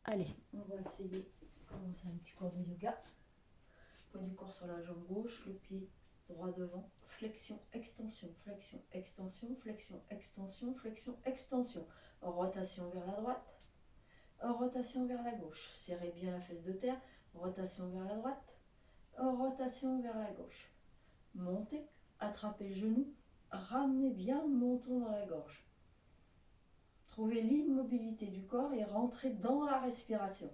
Allez, on va essayer de commencer un petit cours de yoga. Poids du corps sur la jambe gauche, le pied droit devant, flexion, extension, flexion, extension, flexion, extension, flexion, extension. Rotation vers la droite, rotation vers la gauche. Serrez bien la fesse de terre, rotation vers la droite, rotation vers la gauche. Montez, attrapez le genou, ramenez bien le menton dans la gorge. Trouvez l'immobilité du corps et rentrez dans la respiration.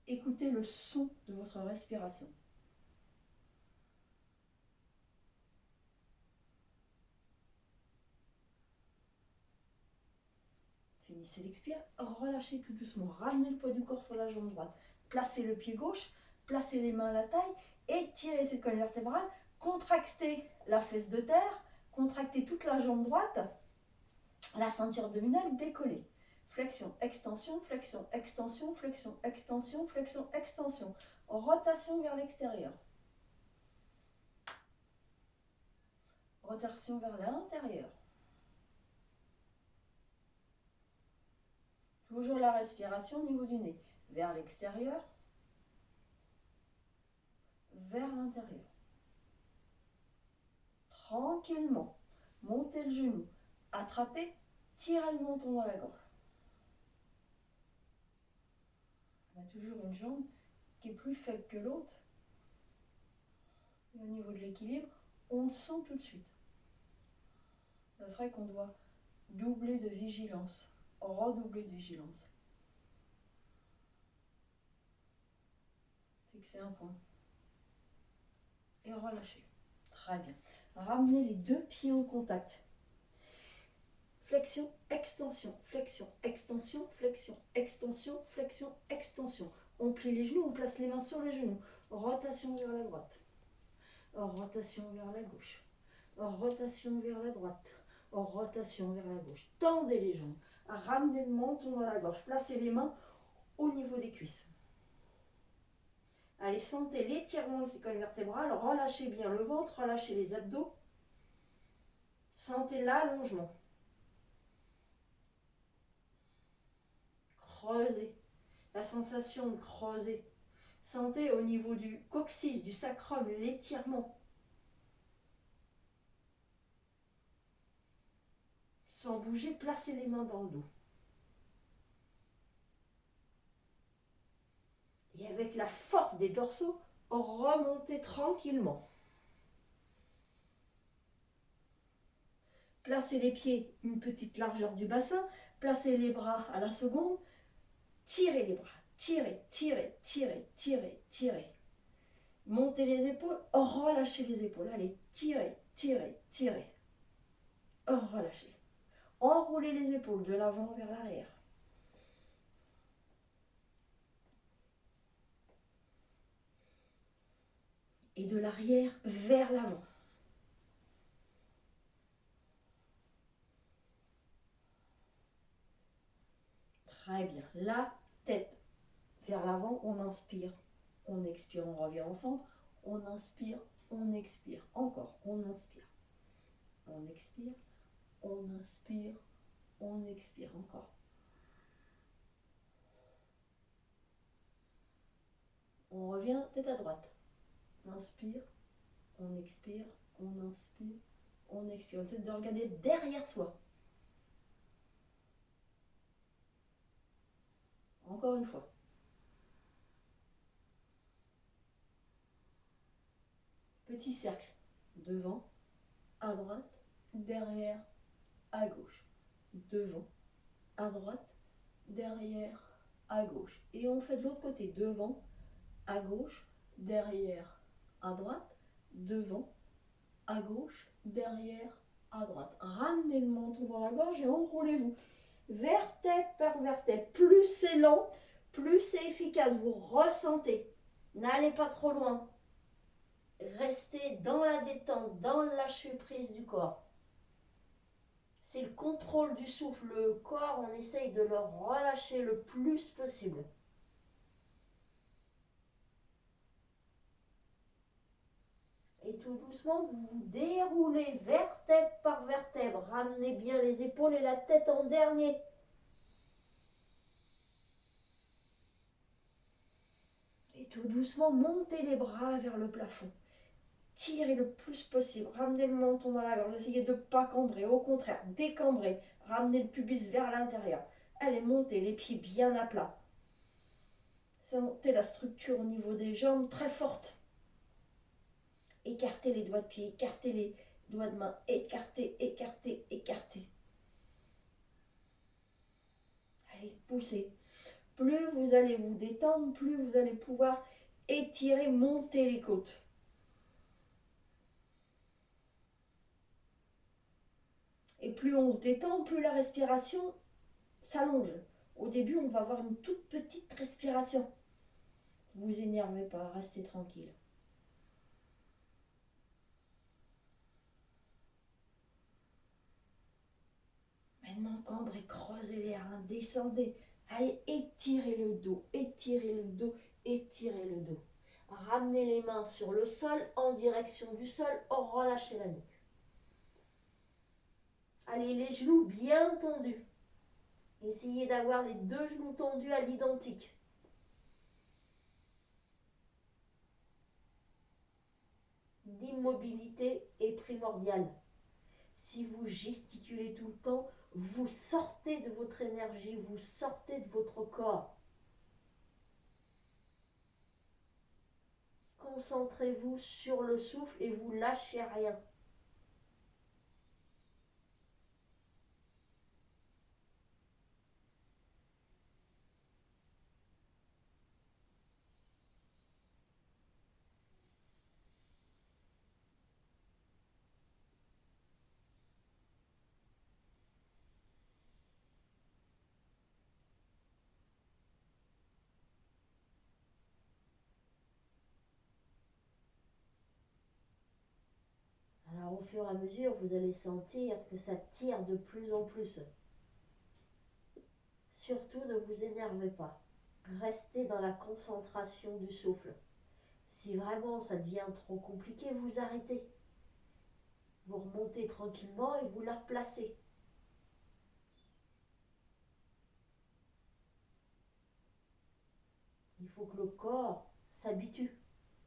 Écoutez le son de votre respiration. Finissez l'expire, relâchez tout doucement, ramenez le poids du corps sur la jambe droite, placez le pied gauche, placez les mains à la taille, étirez cette colonne vertébrale, contractez la fesse de terre, contractez toute la jambe droite, la ceinture abdominale décollée. Flexion, extension, flexion, extension, flexion, extension, flexion, extension. Rotation vers l'extérieur. Rotation vers l'intérieur. Toujours la respiration au niveau du nez. Vers l'extérieur, vers l'intérieur. Tranquillement, montez le genou, attrapez, tirez le menton dans la gorge. On a toujours une jambe qui est plus faible que l'autre. Au niveau de l'équilibre, on le sent tout de suite. Ça ferait qu'on doit doubler de vigilance, redoubler de vigilance. Fixez un point. Et relâchez. Très bien. Ramenez les deux pieds en contact. Flexion, extension, flexion, extension, flexion, extension, flexion, extension. On plie les genoux, on place les mains sur les genoux. Rotation vers la droite. Rotation vers la gauche. Rotation vers la droite. Rotation vers la gauche. Tendez les jambes. Ramenez le menton dans la gorge. Placez les mains au niveau des cuisses. Allez, sentez l'étirement de ces colonnes vertébrales. Relâchez bien le ventre, relâchez les abdos. Sentez l'allongement. Creusez. La sensation de creuser. Sentez au niveau du coccyx, du sacrum, l'étirement. Sans bouger, placez les mains dans le dos. Et avec la force des dorsaux, remontez tranquillement. Placez les pieds une petite largeur du bassin, placez les bras à la seconde, tirez les bras, tirez, tirez, tirez, tirez, tirez. Montez les épaules, relâchez les épaules, allez, tirez, tirez, tirez. Relâchez. Enroulez les épaules de l'avant vers l'arrière. Et de l'arrière vers l'avant. Très bien. La tête vers l'avant, on inspire, on expire, on revient au centre. On inspire, on expire. Encore, on inspire. On expire, on inspire, on expire. Encore. On revient tête à droite. On inspire, on expire, on inspire, on expire. On essaie de regarder derrière soi. Encore une fois. Petit cercle. Devant, à droite, derrière, à gauche. Devant, à droite, derrière, à gauche. Et on fait de l'autre côté. Devant, à gauche, derrière, à droite, devant, à gauche, derrière, à droite. Ramenez le menton dans la gorge et enroulez-vous. Vertèbre par vertèbre. Plus c'est lent, plus c'est efficace. Vous ressentez. N'allez pas trop loin. Restez dans la détente, dans le lâcher-prise du corps. C'est le contrôle du souffle. Le corps, on essaye de le relâcher le plus possible. Et tout doucement, vous vous déroulez vertèbre par vertèbre. Ramenez bien les épaules et la tête en dernier. Et tout doucement, montez les bras vers le plafond. Tirez le plus possible. Ramenez le menton dans la gorge. Essayez de ne pas cambrer. Au contraire, décambrez. Ramenez le pubis vers l'intérieur. Allez, montez les pieds bien à plat. Sentez la structure au niveau des jambes très forte. Écartez les doigts de pied, écartez les doigts de main. Écartez, écartez, écartez. Allez, poussez. Plus vous allez vous détendre, plus vous allez pouvoir étirer, monter les côtes. Et plus on se détend, plus la respiration s'allonge. Au début, on va avoir une toute petite respiration. Vous énervez pas, restez tranquille. Maintenant, cambrez, creusez les reins, descendez. Allez, étirez le dos, étirez le dos, étirez le dos. Ramenez les mains sur le sol, en direction du sol, relâchez la nuque. Allez, les genoux bien tendus. Essayez d'avoir les deux genoux tendus à l'identique. L'immobilité est primordiale. Si vous gesticulez tout le temps, vous sortez de votre énergie, vous sortez de votre corps. Concentrez-vous sur le souffle et vous lâchez rien. Alors au fur et à mesure, vous allez sentir que ça tire de plus en plus. Surtout, ne vous énervez pas. Restez dans la concentration du souffle. Si vraiment ça devient trop compliqué, vous arrêtez. Vous remontez tranquillement et vous la replacez. Il faut que le corps s'habitue.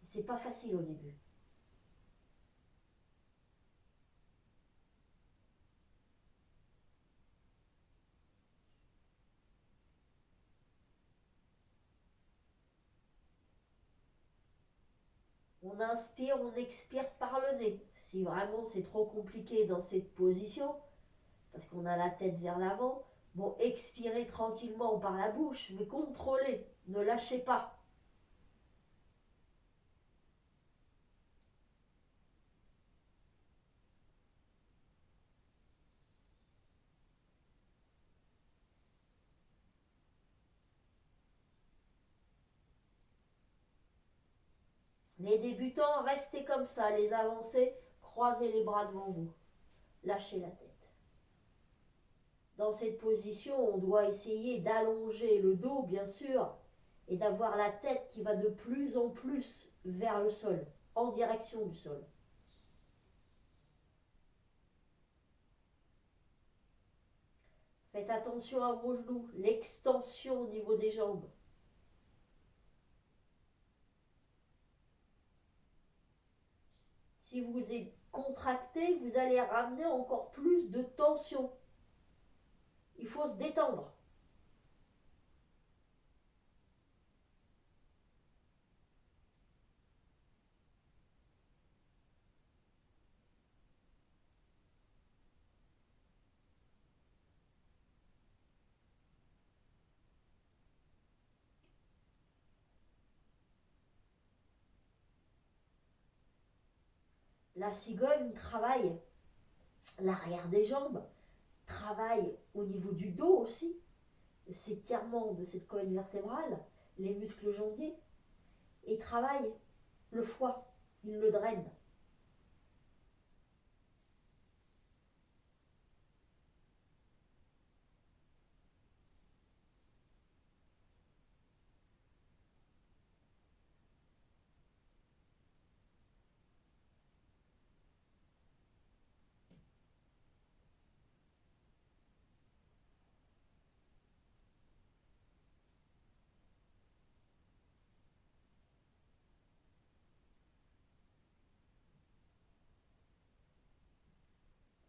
C'est pas facile au début. On inspire, on expire par le nez. Si vraiment c'est trop compliqué dans cette position, parce qu'on a la tête vers l'avant, bon, expirez tranquillement par la bouche, mais contrôlez, ne lâchez pas. Les débutants, restez comme ça, les avancés, croisez les bras devant vous, lâchez la tête. Dans cette position, on doit essayer d'allonger le dos, bien sûr, et d'avoir la tête qui va de plus en plus vers le sol, en direction du sol. Faites attention à vos genoux, l'extension au niveau des jambes. Si vous êtes contracté, vous allez ramener encore plus de tension. Il faut se détendre. La cigogne travaille l'arrière des jambes, travaille au niveau du dos aussi, s'étirement de cette colonne vertébrale, les muscles jambiers, et travaille le foie, il le draine.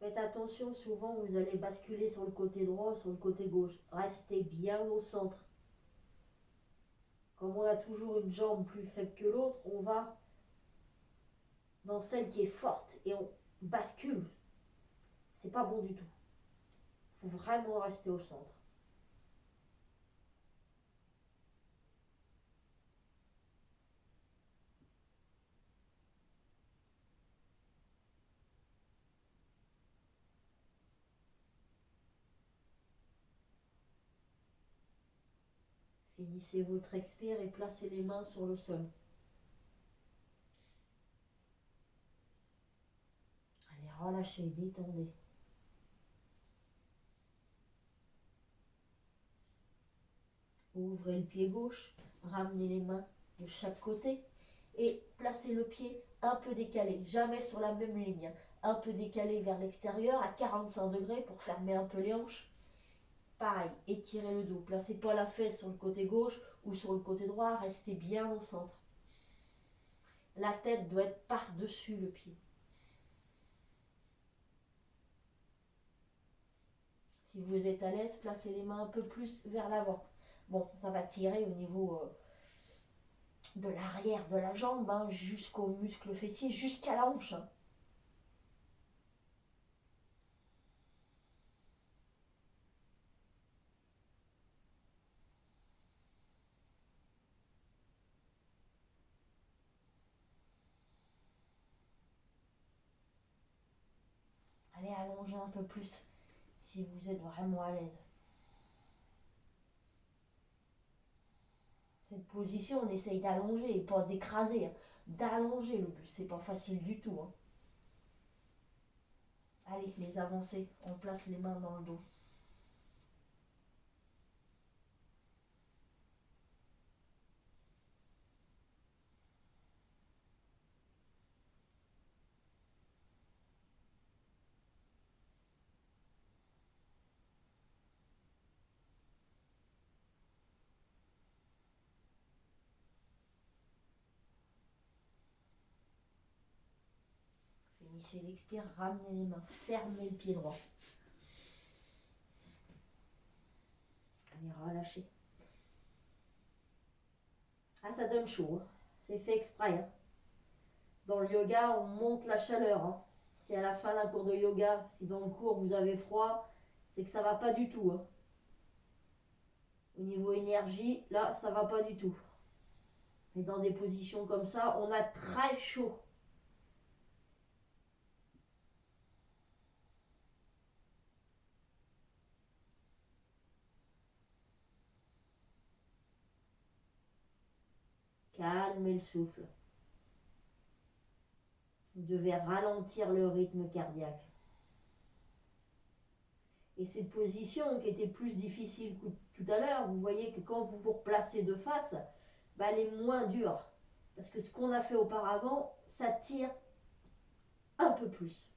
Faites attention, souvent vous allez basculer sur le côté droit ou sur le côté gauche. Restez bien au centre. Comme on a toujours une jambe plus faible que l'autre, on va dans celle qui est forte et on bascule. C'est pas bon du tout. Il faut vraiment rester au centre. Finissez votre expire et placez les mains sur le sol. Allez, relâchez, détendez. Ouvrez le pied gauche, ramenez les mains de chaque côté et placez le pied un peu décalé, jamais sur la même ligne, un peu décalé vers l'extérieur à 45 degrés pour fermer un peu les hanches. Pareil, étirez le dos, placez pas la fesse sur le côté gauche ou sur le côté droit, restez bien au centre. La tête doit être par-dessus le pied. Si vous êtes à l'aise, placez les mains un peu plus vers l'avant. Bon, ça va tirer au niveau de l'arrière de la jambe, hein, jusqu'au muscle fessier, jusqu'à la hanche. Hein. Allez allonger un peu plus si vous êtes vraiment à l'aise. Cette position, on essaye d'allonger et pas d'écraser. Hein. D'allonger le but, c'est pas facile du tout. Hein. Allez, les avancées, on place les mains dans le dos. Finissez l'expire, ramenez les mains, fermez le pied droit. Allez, relâchez. Ah, ça donne chaud. Hein. C'est fait exprès. Hein. Dans le yoga, on monte la chaleur. Hein. Si à la fin d'un cours de yoga, si dans le cours vous avez froid, c'est que ça va pas du tout. Hein. Au niveau énergie, là, ça va pas du tout. Et dans des positions comme ça, on a très chaud. Calmez le souffle. Vous devez ralentir le rythme cardiaque. Et cette position qui était plus difficile que tout à l'heure, vous voyez que quand vous vous replacez de face, bah, elle est moins dure. Parce que ce qu'on a fait auparavant, ça tire un peu plus.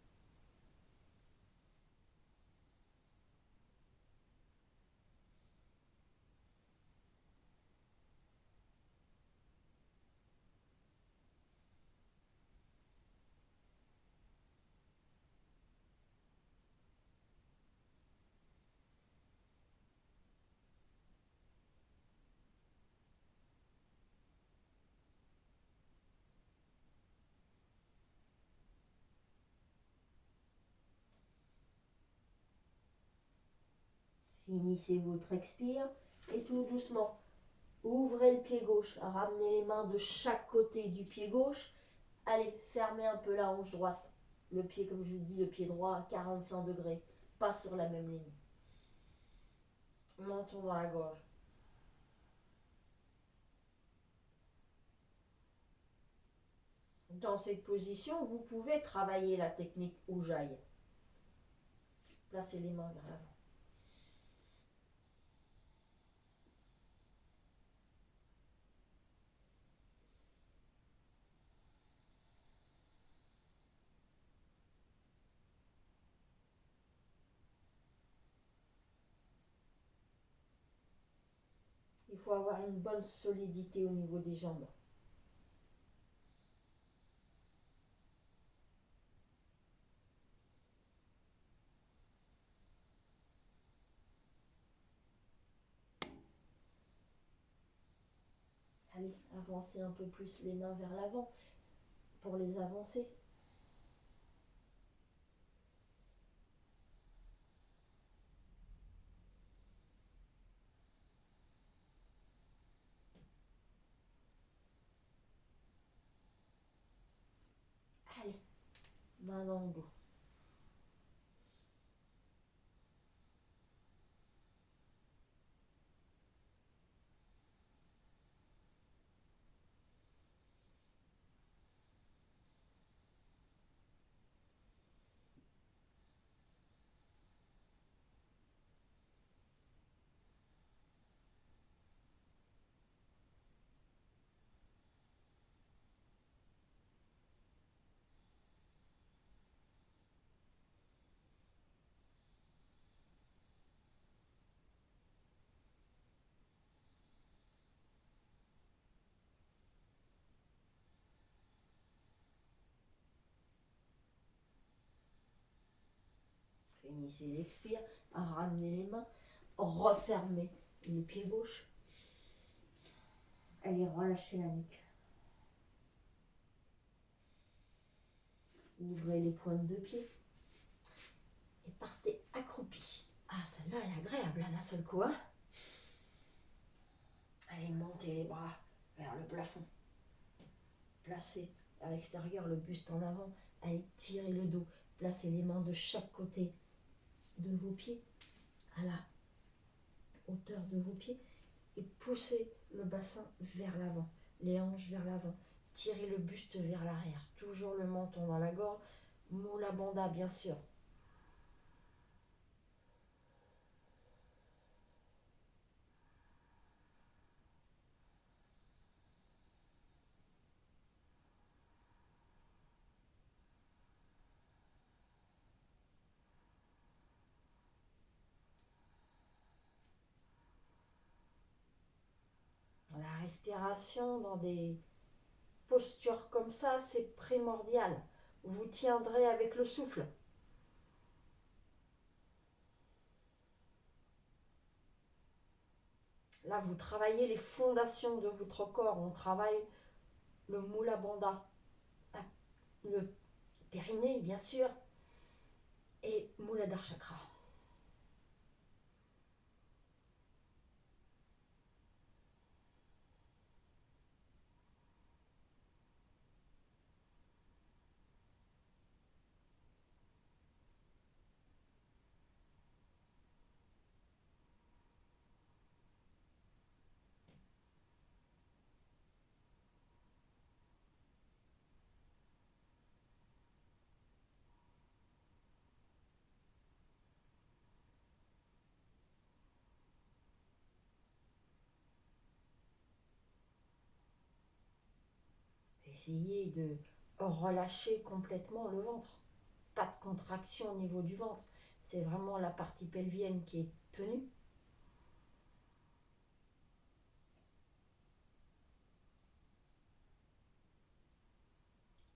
Finissez votre expire et tout doucement. Ouvrez le pied gauche, ramenez les mains de chaque côté du pied gauche. Allez, fermez un peu la hanche droite. Le pied, comme je vous dis, le pied droit à 45 degrés, pas sur la même ligne. Montons dans la gorge. Dans cette position, vous pouvez travailler la technique Ujjayi. Placez les mains vers l'avant. Il faut avoir une bonne solidité au niveau des jambes. Allez, avancez un peu plus les mains vers l'avant pour les avancer. Allez, main dans le dos. Finissez l'expire, ramenez les mains, refermez les pieds gauches. Allez, relâchez la nuque. Ouvrez les pointes de pied et partez accroupi. Ah, celle-là, elle est agréable, là, d'un seul coup, hein. Allez, montez les bras vers le plafond. Placez à l'extérieur le buste en avant. Allez, tirez le dos. Placez les mains de chaque côté de vos pieds à la hauteur de vos pieds et poussez le bassin vers l'avant, les hanches vers l'avant. Tirez le buste vers l'arrière. Toujours le menton dans la gorge. Mula Bandha, bien sûr. La respiration dans des postures comme ça, c'est primordial. Vous tiendrez avec le souffle. Là, vous travaillez les fondations de votre corps. On travaille le Mula Bandha, le périnée, bien sûr, et Muladhara Chakra. Essayez de relâcher complètement le ventre. Pas de contraction au niveau du ventre. C'est vraiment la partie pelvienne qui est tenue.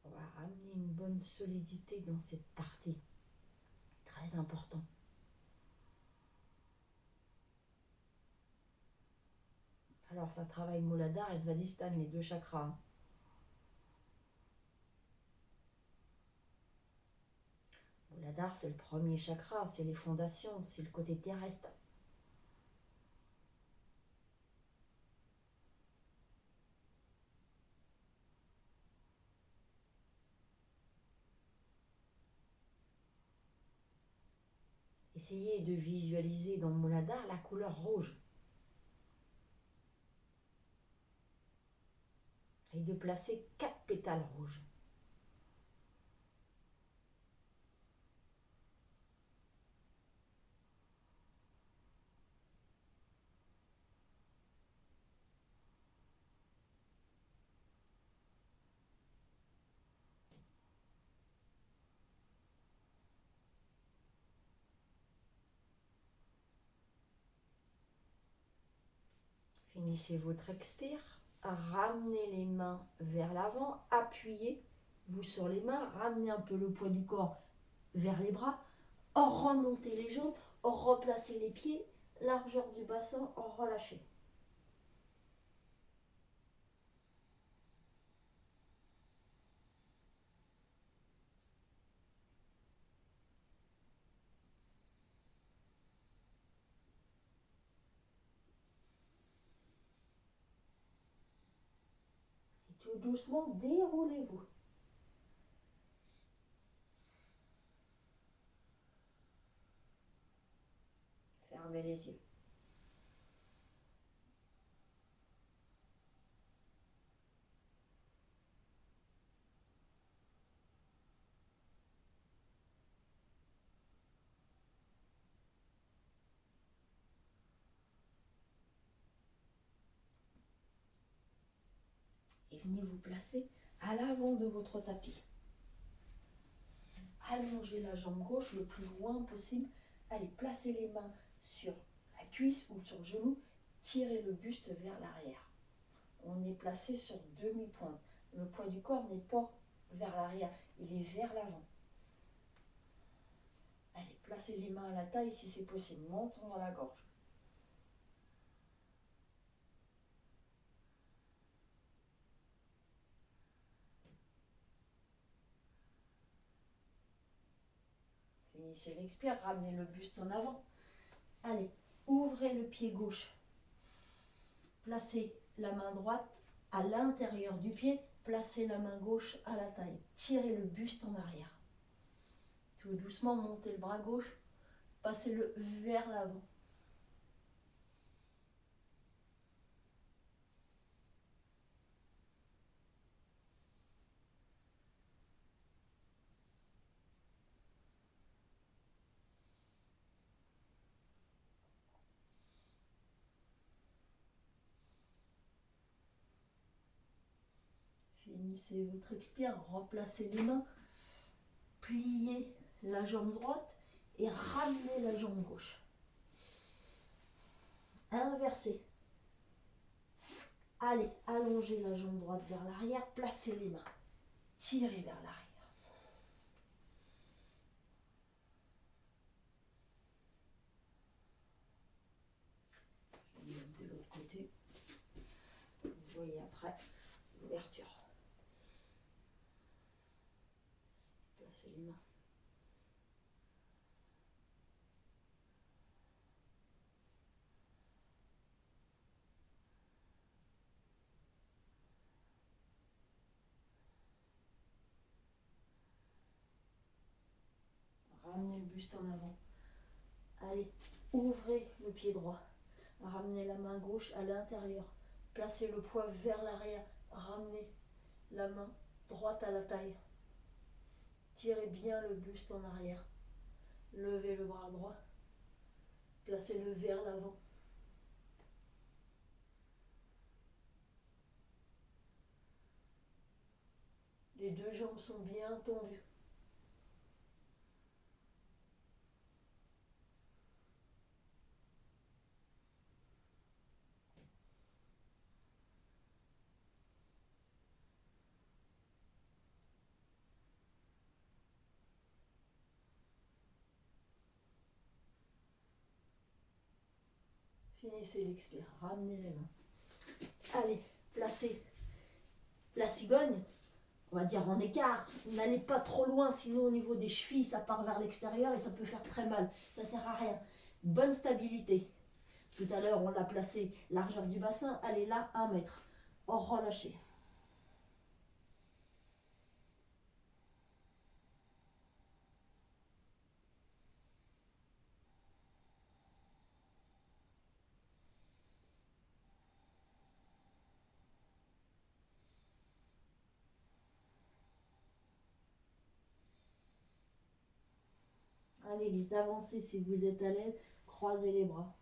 On va ramener une bonne solidité dans cette partie. Très important. Alors ça travaille Muladhara et Svadhisthana, les deux chakras. Muladhara, c'est le premier chakra, c'est les fondations, c'est le côté terrestre. Essayez de visualiser dans Muladhara la couleur rouge. Et de placer 4 pétales rouges. Finissez votre expire. Ramenez les mains vers l'avant. Appuyez-vous sur les mains. Ramenez un peu le poids du corps vers les bras. Remontez les jambes. Replacez les pieds. Largeur du bassin. Relâchez. Tout doucement, déroulez-vous. Fermez les yeux. Et venez vous placer à l'avant de votre tapis. Allongez la jambe gauche le plus loin possible. Allez, placez les mains sur la cuisse ou sur le genou. Tirez le buste vers l'arrière. On est placé sur demi-pointe. Le poids du corps n'est pas vers l'arrière, il est vers l'avant. Allez, placez les mains à la taille si c'est possible. Menton dans la gorge. Finissez l'expire, ramenez le buste en avant. Allez, ouvrez le pied gauche. Placez la main droite à l'intérieur du pied. Placez la main gauche à la taille. Tirez le buste en arrière. Tout doucement, montez le bras gauche. Passez-le vers l'avant. Finissez votre expire, remplacez les mains, pliez la jambe droite et ramenez la jambe gauche. Inversez. Allez, allongez la jambe droite vers l'arrière, placez les mains, tirez vers l'arrière. Je vais mettre de l'autre côté. Vous voyez après l'ouverture. Placez les mains. Ramenez le buste en avant. Allez, ouvrez le pied droit. Ramenez la main gauche à l'intérieur. Placez le poids vers l'arrière. Ramenez la main droite à la taille. Tirez bien le buste en arrière. Levez le bras droit. Placez-le vers l'avant. Les deux jambes sont bien tendues. Finissez l'expire. Ramenez les mains. Allez, placez la cigogne. On va dire en écart. N'allez pas trop loin, sinon au niveau des chevilles, ça part vers l'extérieur et ça peut faire très mal. Ça ne sert à rien. Bonne stabilité. Tout à l'heure, on l'a placé largeur du bassin. Allez là, 1 mètre. Relâchez. Allez, les avancées si vous êtes à l'aise. Croisez les bras.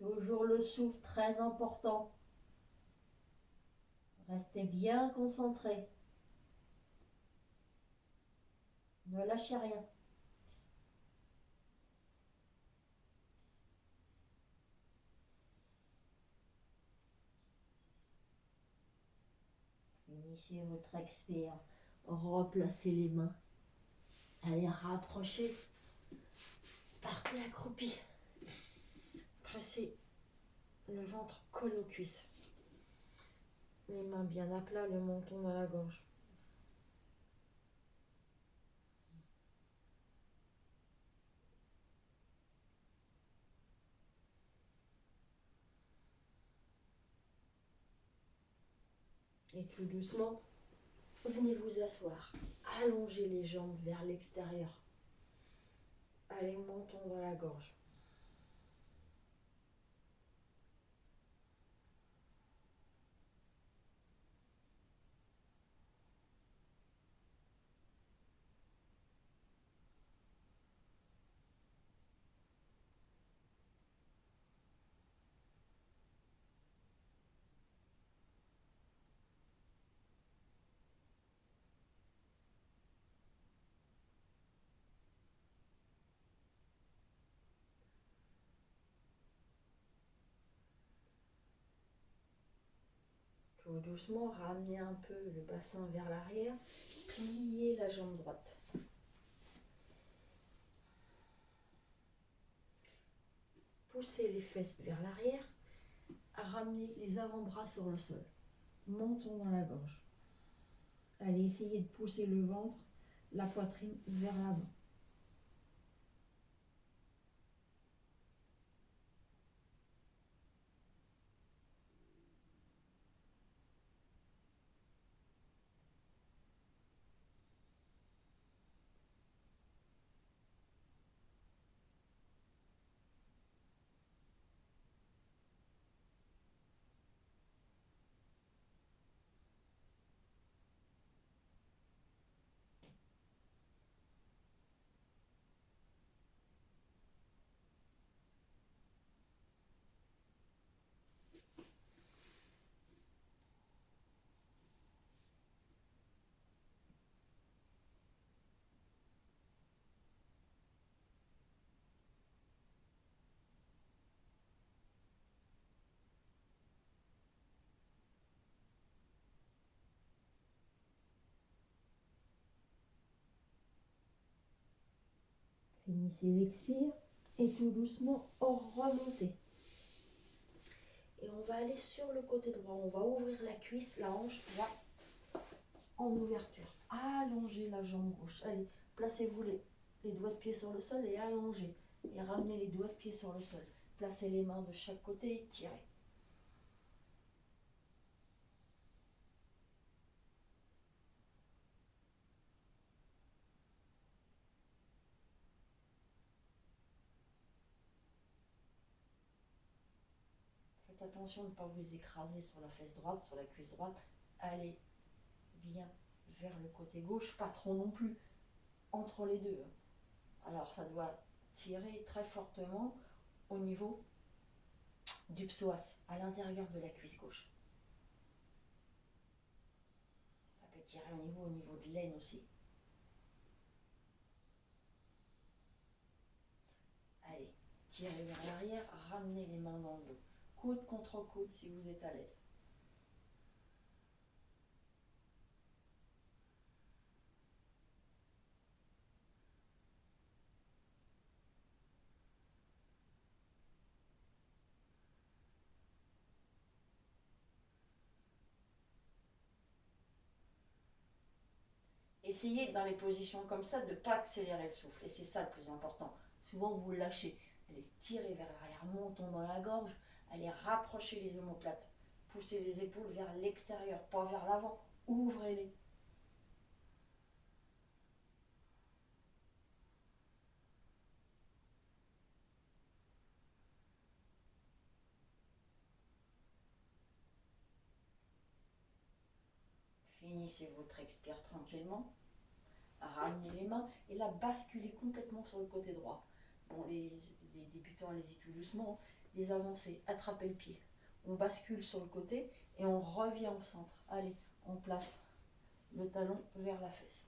Toujours le souffle très important. Restez bien concentrés. Ne lâchez rien. Finissez votre expire. Replacez les mains. Allez, rapprochez. Partez accroupi. Pressez le ventre collé aux cuisses. Les mains bien à plat, le menton dans la gorge. Et tout doucement, venez vous asseoir. Allongez les jambes vers l'extérieur. Allez, menton dans la gorge. Tout doucement, ramenez un peu le bassin vers l'arrière. Pliez la jambe droite. Poussez les fesses vers l'arrière. Ramenez les avant-bras sur le sol. Menton dans la gorge. Allez, essayez de pousser le ventre, la poitrine vers l'avant. Finissez l'expire et tout doucement remontez. Et on va aller sur le côté droit. On va ouvrir la cuisse, la hanche droite en ouverture. Allongez la jambe gauche. Allez, placez-vous les doigts de pied sur le sol et allongez. Et ramenez les doigts de pied sur le sol. Placez les mains de chaque côté et tirez. Faites attention de ne pas vous écraser sur la fesse droite, sur la cuisse droite. Allez bien vers le côté gauche, pas trop non plus, entre les deux. Alors ça doit tirer très fortement au niveau du psoas, à l'intérieur de la cuisse gauche. Ça peut tirer au niveau de l'aine aussi. Allez, tirez vers l'arrière, ramenez les mains dans le dos. Coude contre coude si vous êtes à l'aise. Essayez dans les positions comme ça de ne pas accélérer le souffle. Et c'est ça le plus important. Souvent vous lâchez. Allez, tirez vers l'arrière, montons dans la gorge. Allez, rapprochez les omoplates. Poussez les épaules vers l'extérieur, pas vers l'avant. Ouvrez-les. Finissez votre expire tranquillement. Ramenez les mains et là basculez complètement sur le côté droit. Bon, les débutants, allez-y tout doucement. les avancées, attrapez le pied. On bascule sur le côté et on revient au centre. Allez, on place le talon vers la fesse.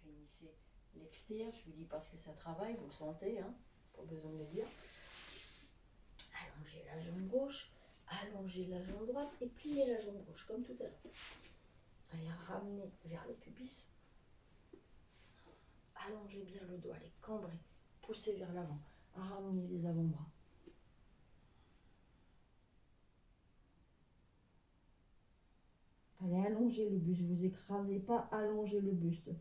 Finissez l'expire, je vous dis parce que ça travaille, vous le sentez, hein, pas besoin de le dire. Allongez la jambe gauche, allongez la jambe droite et pliez la jambe gauche, comme tout à l'heure. Allez, ramenez vers le pubis. Allongez bien le dos, allez, cambrez, poussez vers l'avant, ramenez les avant-bras. Allez, allongez le buste, vous écrasez pas, allongez le buste.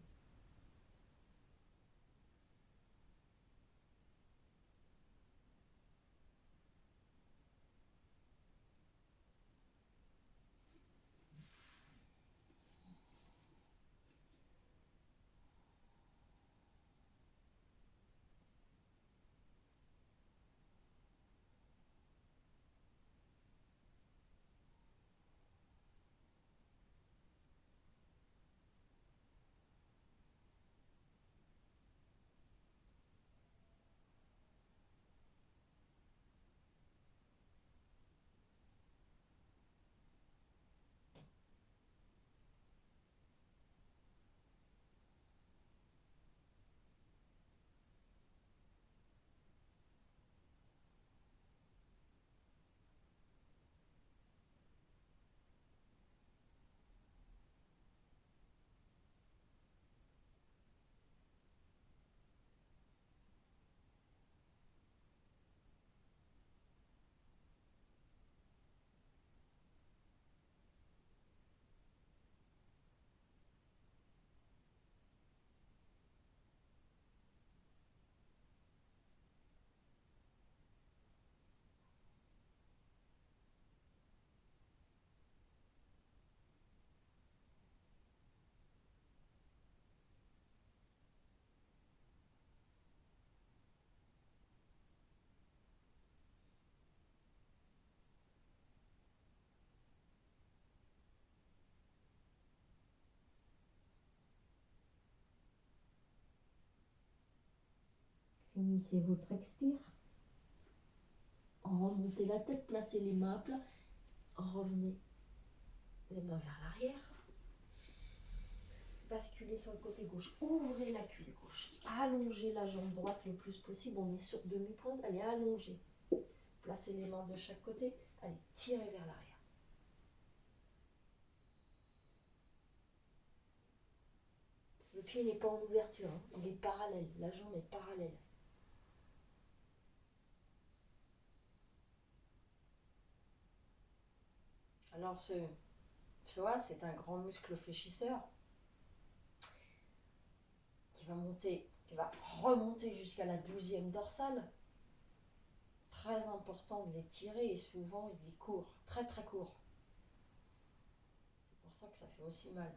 Finissez votre expire. Remontez la tête, placez les mains à plat. Revenez les mains vers l'arrière. Basculez sur le côté gauche. Ouvrez la cuisse gauche. Allongez la jambe droite le plus possible. On est sur demi-pointe. Allez, allongez. Placez les mains de chaque côté. Allez, tirez vers l'arrière. Le pied n'est pas en ouverture. Hein. Il est parallèle. La jambe est parallèle. Alors ce psoas, c'est un grand muscle fléchisseur qui va remonter jusqu'à la 12e dorsale. Très important de les tirer et souvent il est court, très très court. C'est pour ça que ça fait aussi mal.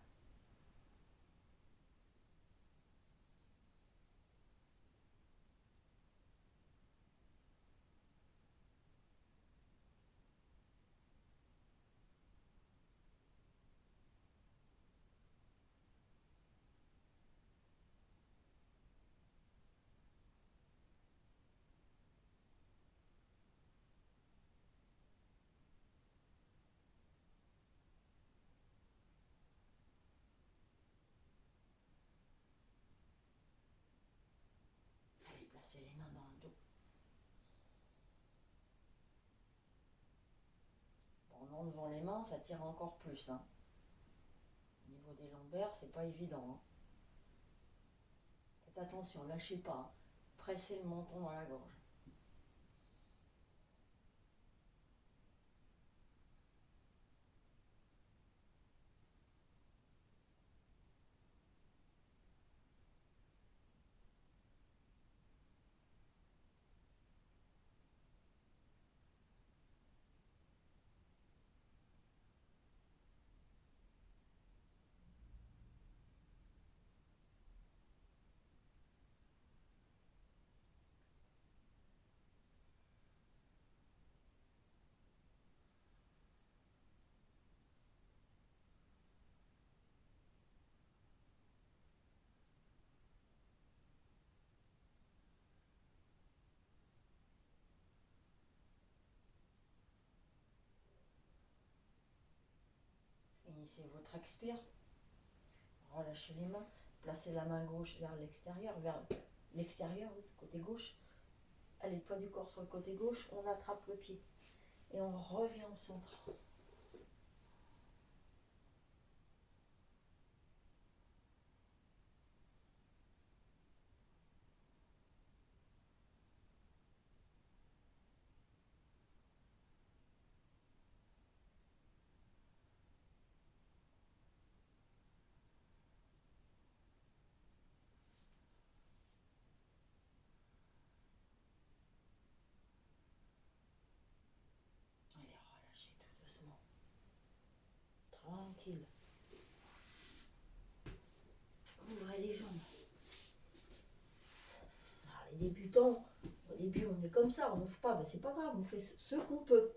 Allez, placez les mains dans le dos. Bon, devant les mains, ça tire encore plus. Hein. Au niveau des lombaires, c'est pas évident. Hein. Faites attention, lâchez pas. Hein. Pressez le menton dans la gorge. finissez votre expire. Relâchez les mains. Placez la main gauche vers l'extérieur, oui, côté gauche. Allez, le poids du corps sur le côté gauche. On attrape le pied. Et on revient au centre. Allez, relâchez tout doucement. Tranquille. Ouvrez les jambes. Alors, les débutants, au début on est comme ça, on n'ouvre pas, ben, c'est pas grave, on fait ce qu'on peut.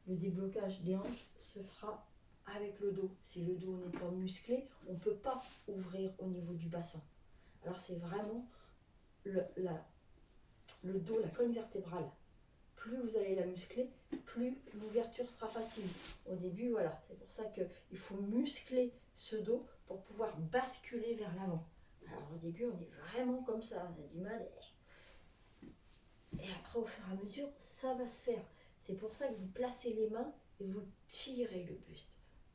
Le déblocage des hanches se fera avec le dos. Si le dos n'est pas musclé, on ne peut pas ouvrir au niveau du bassin. Alors c'est vraiment le dos, la colonne vertébrale. Plus vous allez la muscler, plus l'ouverture sera facile. Au début, voilà, c'est pour ça qu'il faut muscler ce dos pour pouvoir basculer vers l'avant. Alors au début, on est vraiment comme ça, on a du mal. Et après, au fur et à mesure, ça va se faire. C'est pour ça que vous placez les mains et vous tirez le buste.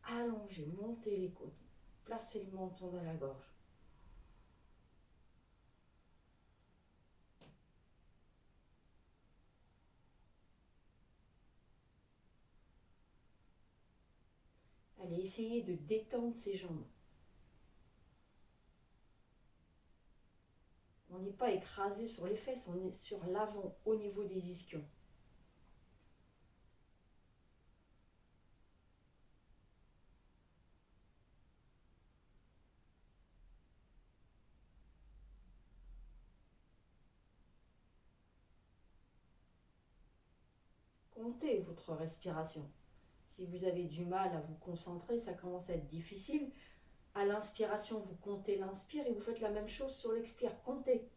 Allongez, montez les coudes. Placez le menton dans la gorge. Allez, essayez de détendre ses jambes. On n'est pas écrasé sur les fesses, on est sur l'avant, au niveau des ischions. Comptez votre respiration. Si vous avez du mal à vous concentrer, ça commence à être difficile. À l'inspiration, vous comptez l'inspire et vous faites la même chose sur l'expire. Comptez.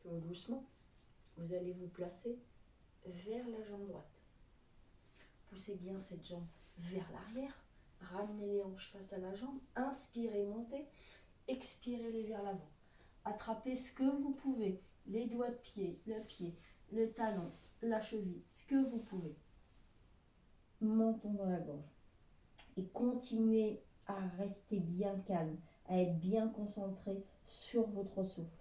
Tout doucement, vous allez vous placer vers la jambe droite. Poussez bien cette jambe vers l'arrière. Ramenez les hanches face à la jambe. Inspirez, montez. Expirez-les vers l'avant. Attrapez ce que vous pouvez. Les doigts de pied, le talon, la cheville, ce que vous pouvez. Menton dans la gorge. Et continuez à rester bien calme, à être bien concentré sur votre souffle.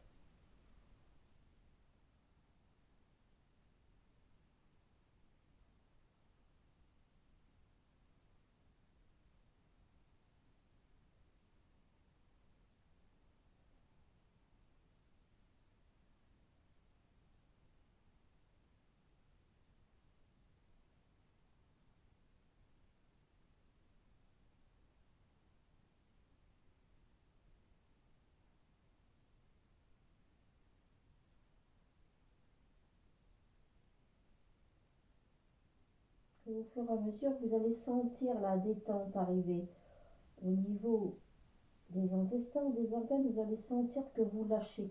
Et au fur et à mesure, vous allez sentir la détente arriver au niveau des intestins, des organes, vous allez sentir que vous lâchez.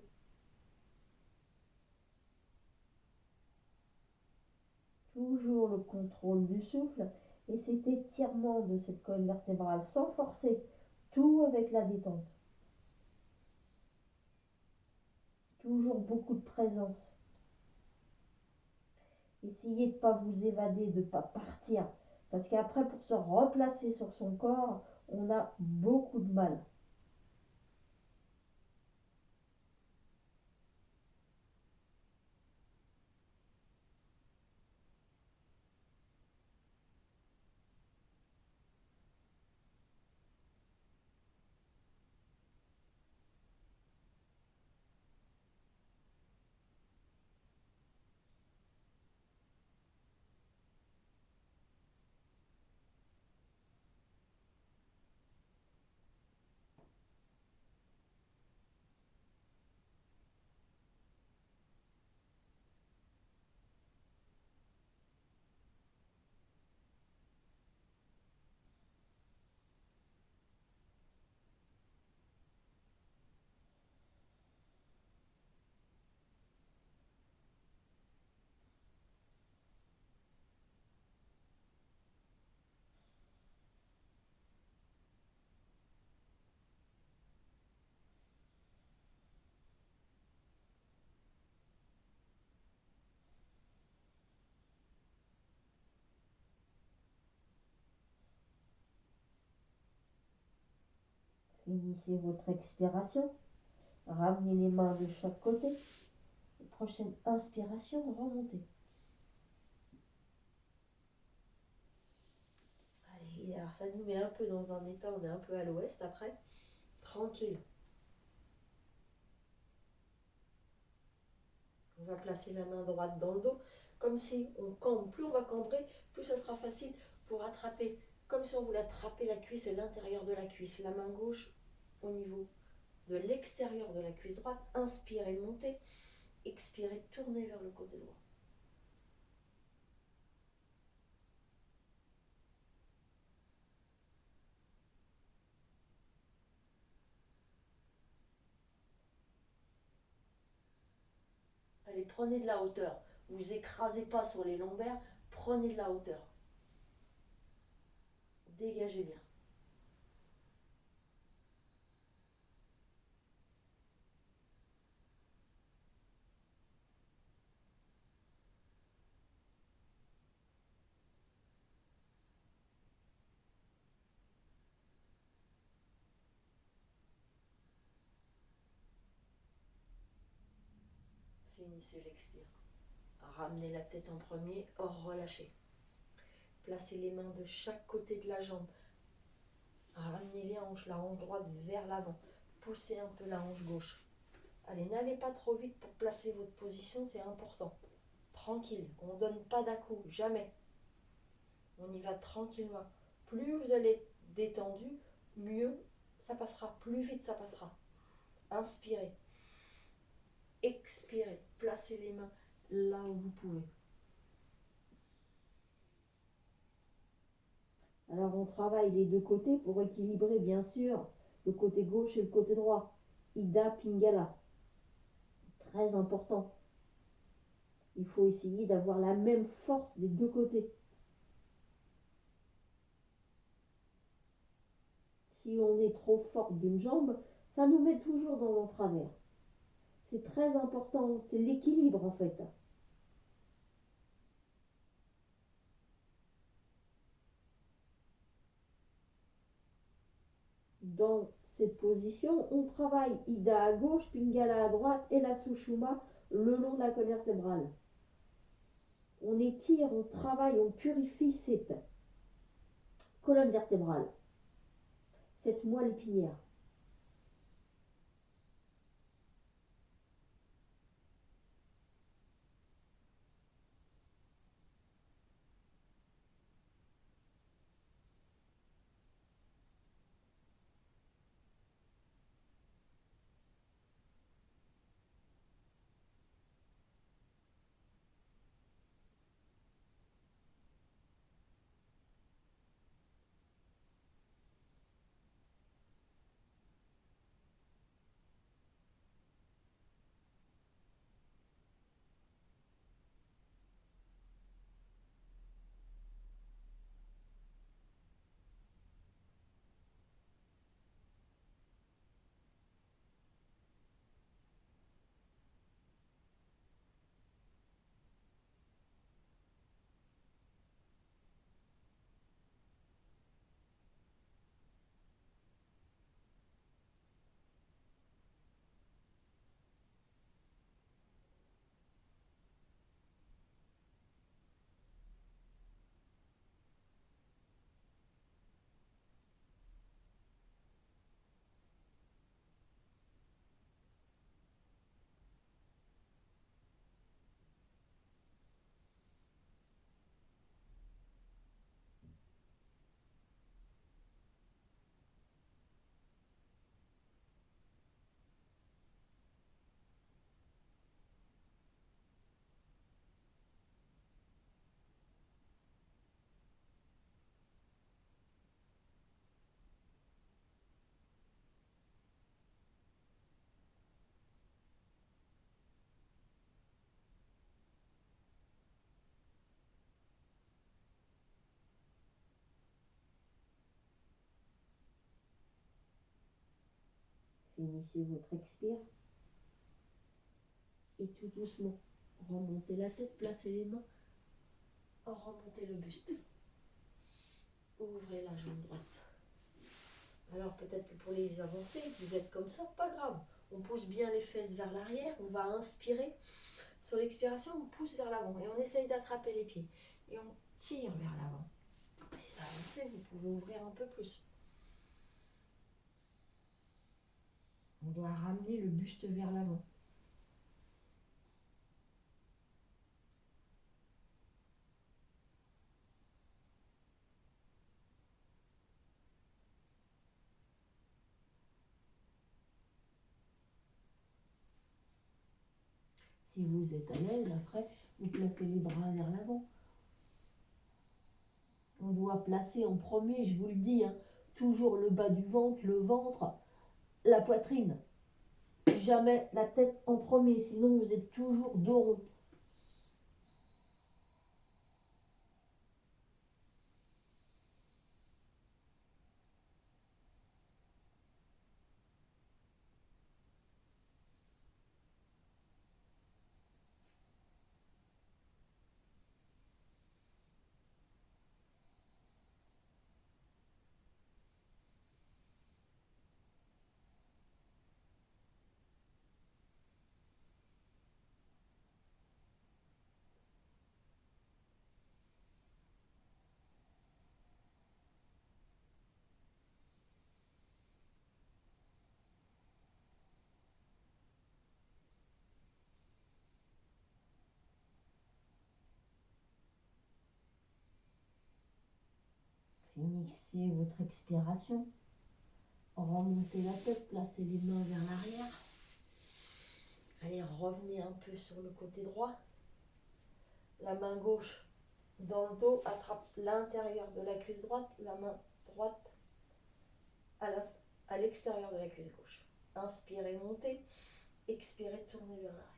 Toujours le contrôle du souffle et cet étirement de cette colonne vertébrale sans forcer, tout avec la détente. Toujours beaucoup de présence. Essayez de ne pas vous évader, de ne pas partir. Parce qu'après, pour se replacer sur son corps, on a beaucoup de mal. Finissez votre expiration. Ramenez les mains de chaque côté. Prochaine inspiration, remontez. Allez, alors ça nous met un peu dans un état, on est un peu à l'ouest après. Tranquille. On va placer la main droite dans le dos, comme si on cambre. Plus on va cambrer, plus ça sera facile pour attraper. Comme si on voulait attraper la cuisse et l'intérieur de la cuisse. La main gauche au niveau de l'extérieur de la cuisse droite. Inspirez, montez. Expirez, tournez vers le côté droit. Allez, prenez de la hauteur. Vous écrasez pas sur les lombaires, prenez de la hauteur. Dégagez bien. Finissez l'expire. Ramenez la tête en premier, relâchez. Placez les mains de chaque côté de la jambe. Ramenez les hanches, la hanche droite vers l'avant. Poussez un peu la hanche gauche. Allez, n'allez pas trop vite pour placer votre position, c'est important. Tranquille, on ne donne pas d'à-coup, jamais. On y va tranquillement. Plus vous allez être détendu, mieux ça passera, plus vite ça passera. Inspirez. Expirez. Placez les mains là où vous pouvez. Alors on travaille les deux côtés pour équilibrer bien sûr le côté gauche et le côté droit. Ida Pingala. Très important. Il faut essayer d'avoir la même force des deux côtés. Si on est trop forte d'une jambe, ça nous met toujours dans un travers. C'est très important, c'est l'équilibre en fait. Dans cette position, on travaille Ida à gauche, Pingala à droite et la Sushumna le long de la colonne vertébrale. On étire, on travaille, on purifie cette colonne vertébrale, cette moelle épinière. Finissez votre expire. Et tout doucement, remontez la tête, placez les mains, remontez le buste. Ouvrez la jambe droite. Alors peut-être que pour les avancées, vous êtes comme ça, pas grave. On pousse bien les fesses vers l'arrière, on va inspirer. Sur l'expiration, on pousse vers l'avant et on essaye d'attraper les pieds. Et on tire vers l'avant. Les avancées, vous pouvez ouvrir un peu plus. On doit ramener le buste vers l'avant. Si vous êtes à l'aise, après, vous placez les bras vers l'avant. On doit placer en premier, je vous le dis, hein, toujours le bas du ventre, le ventre, la poitrine. Jamais la tête en premier, sinon vous êtes toujours dos rond. Finissez votre expiration. Remontez la tête, placez les mains vers l'arrière. Allez, revenez un peu sur le côté droit. La main gauche dans le dos, attrape l'intérieur de la cuisse droite, la main droite à l'extérieur de la cuisse gauche. Inspirez, montez. Expirez, tournez vers l'arrière.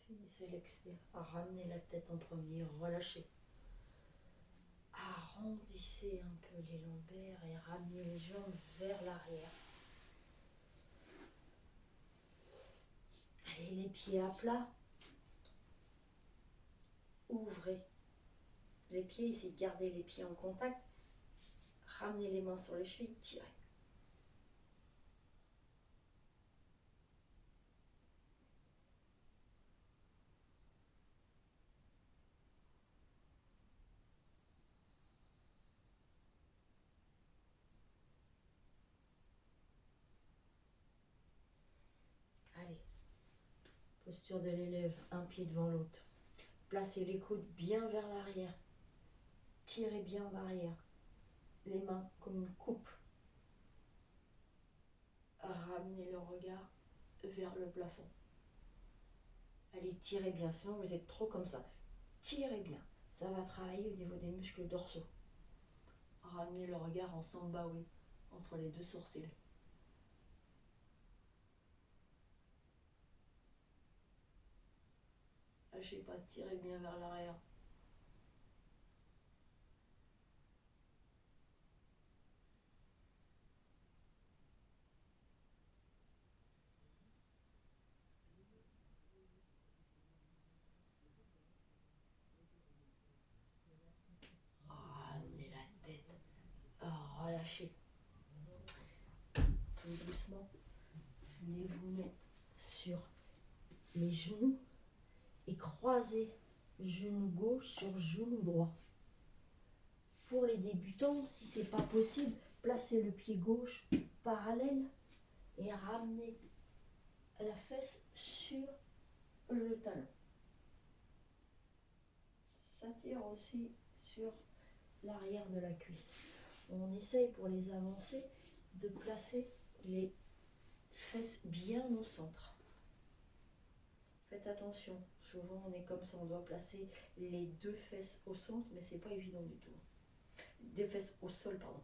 Finissez l'expire. Ramenez la tête en premier, relâchez. Arrondissez un peu les lombaires et ramenez les jambes vers l'arrière. Allez, les pieds à plat. Ouvrez les pieds, essayez de garder les pieds en contact. Ramenez les mains sur les chevilles, tirez. Allez, posture de l'élève, un pied devant l'autre. Placez les coudes bien vers l'arrière. Tirez bien en arrière. Les mains comme une coupe. Ramenez le regard vers le plafond. Allez, tirez bien, sinon vous êtes trop comme ça. Tirez bien, ça va travailler au niveau des muscles dorsaux. Ramenez le regard en sambawi, entre les deux sourcils. Lâchez pas, tirez bien vers l'arrière. Ramenez la tête, relâchez. Tout doucement, venez vous mettre sur les genoux et croisez genou gauche sur genou droit. Pour les débutants, si ce n'est pas possible, placez le pied gauche parallèle et ramenez la fesse sur le talon. Ça tire aussi sur l'arrière de la cuisse. On essaye pour les avancer de placer les fesses bien au centre. Faites attention, souvent on est comme ça, on doit placer les deux fesses au centre, mais c'est pas évident du tout. Des fesses au sol, pardon.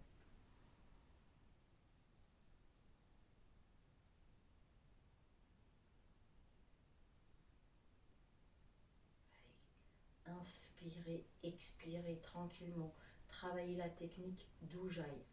Allez, inspirez, expirez tranquillement. Travaillez la technique d'où j'aille.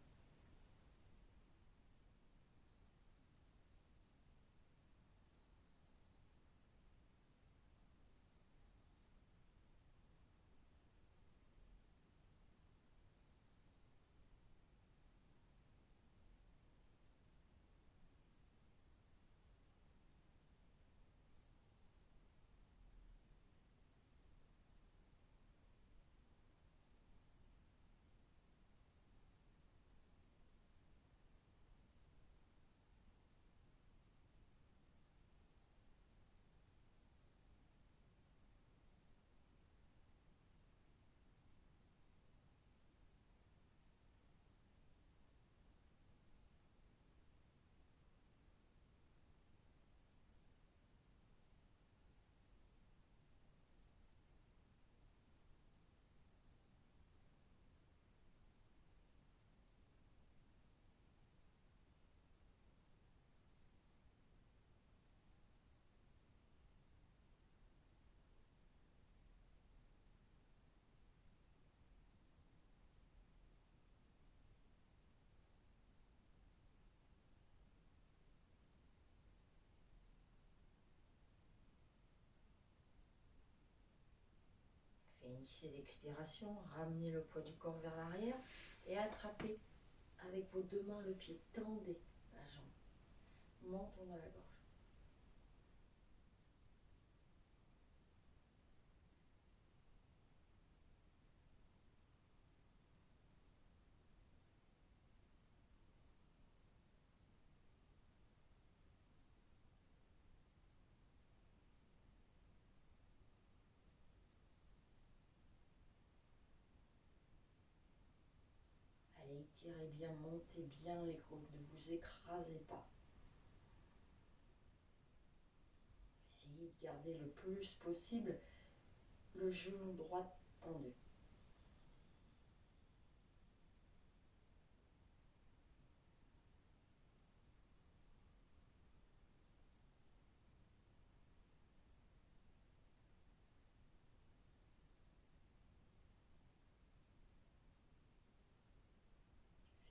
Finissez l'expiration, ramenez le poids du corps vers l'arrière et attrapez avec vos deux mains le pied. Tendez la jambe. Menton dans la gorge. Allez, étirez bien, montez bien les côtes, ne vous écrasez pas. Essayez de garder le plus possible le genou droit tendu.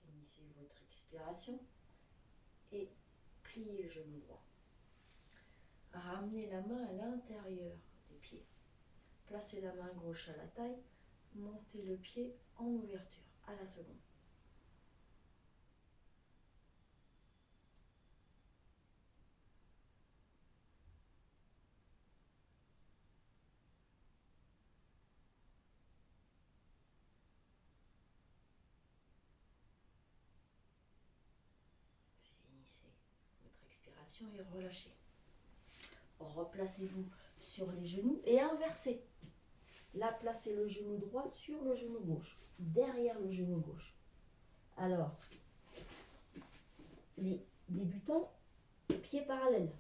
Finissez votre expiration et pliez le genou droit. Ramenez la main à l'intérieur des pieds. Placez la main gauche à la taille, montez le pied en ouverture à la seconde. Finissez votre expiration et relâchez. Replacez-vous sur les genoux et inversez. Là, placez le genou droit sur le genou gauche, derrière le genou gauche. Alors, les débutants, pieds parallèles.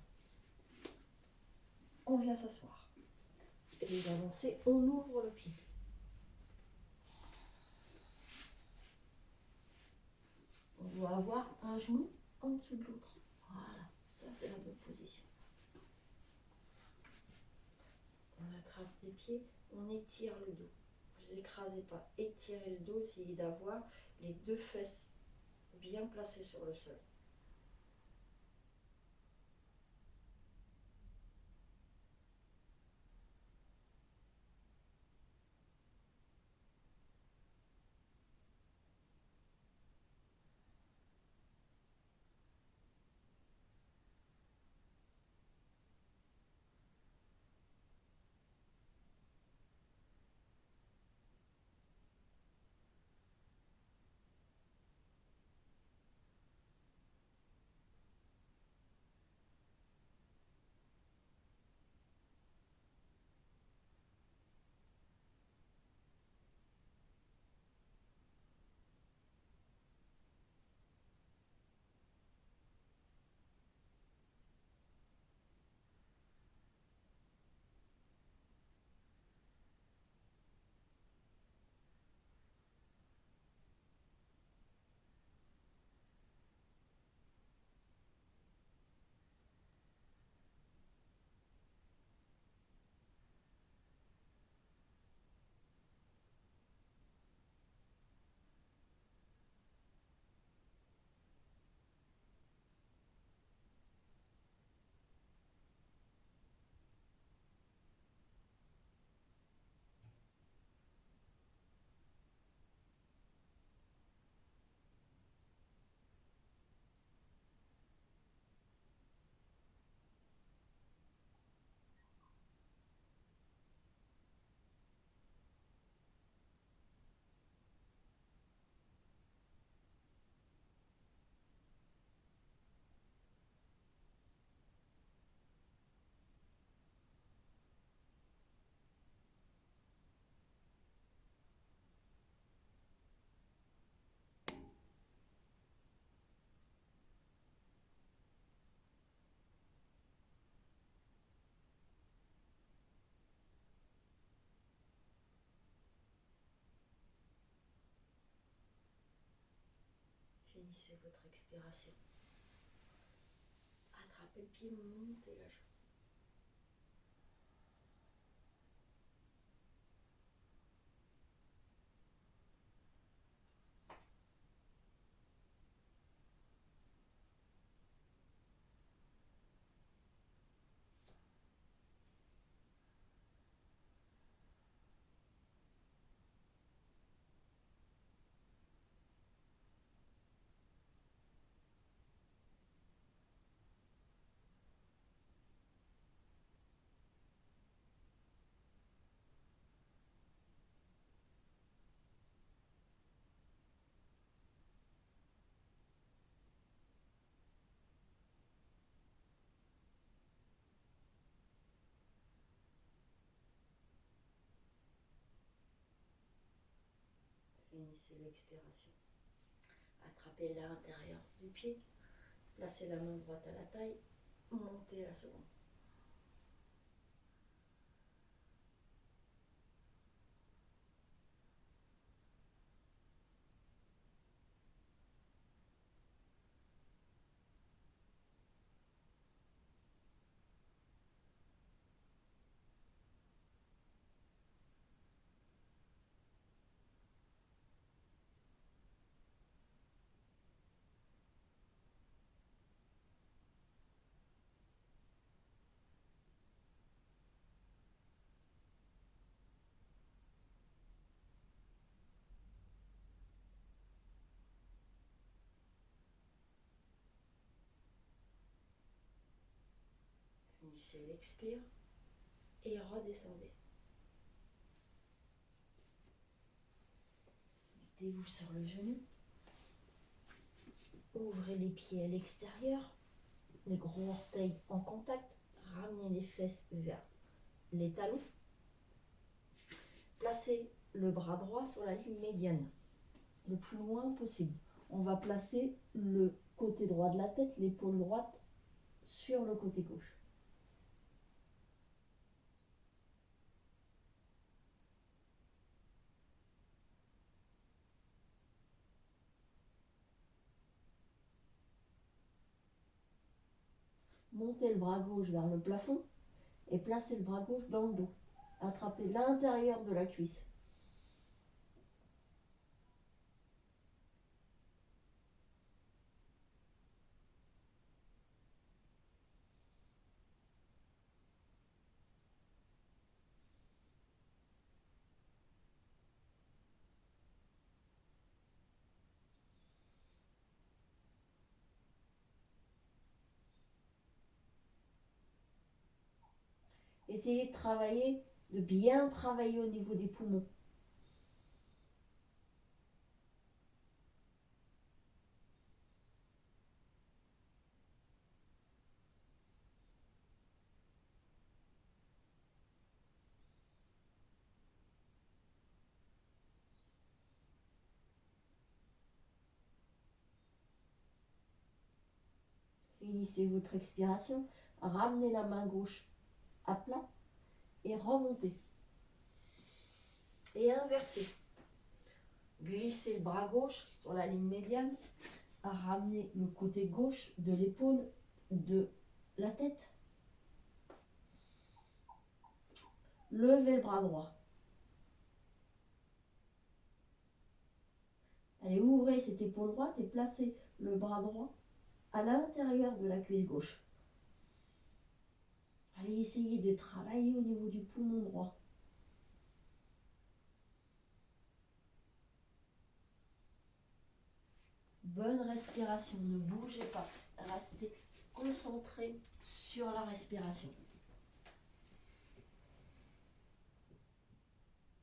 On vient s'asseoir. Et les avancés, on ouvre le pied. On doit avoir un genou en dessous de l'autre. Voilà, ça c'est la bonne position. On attrape les pieds, on étire le dos. Vous écrasez pas, étirez le dos, essayez d'avoir les deux fesses bien placées sur le sol. Finissez votre expiration. Attrapez le pied, montez la jambe. Finissez l'expiration. Attrapez l'intérieur du pied. Placez la main droite à la taille. Montez la seconde. Finissez l'expire et redescendez. Mettez-vous sur le genou. Ouvrez les pieds à l'extérieur, les gros orteils en contact. Ramenez les fesses vers les talons. Placez le bras droit sur la ligne médiane, le plus loin possible. On va placer le côté droit de la tête, l'épaule droite, sur le côté gauche. Montez le bras gauche vers le plafond et placez le bras gauche dans le dos. Attrapez l'intérieur de la cuisse. Essayez de travailler, de bien travailler au niveau des poumons. Finissez votre expiration, ramenez la main gauche à plat et remontez. Et inversez. Glissez le bras gauche sur la ligne médiane, ramenez le côté gauche de l'épaule de la tête. Levez le bras droit. Allez, ouvrez cette épaule droite et placez le bras droit à l'intérieur de la cuisse gauche. Allez, essayez de travailler au niveau du poumon droit. Bonne respiration, ne bougez pas, restez concentré sur la respiration.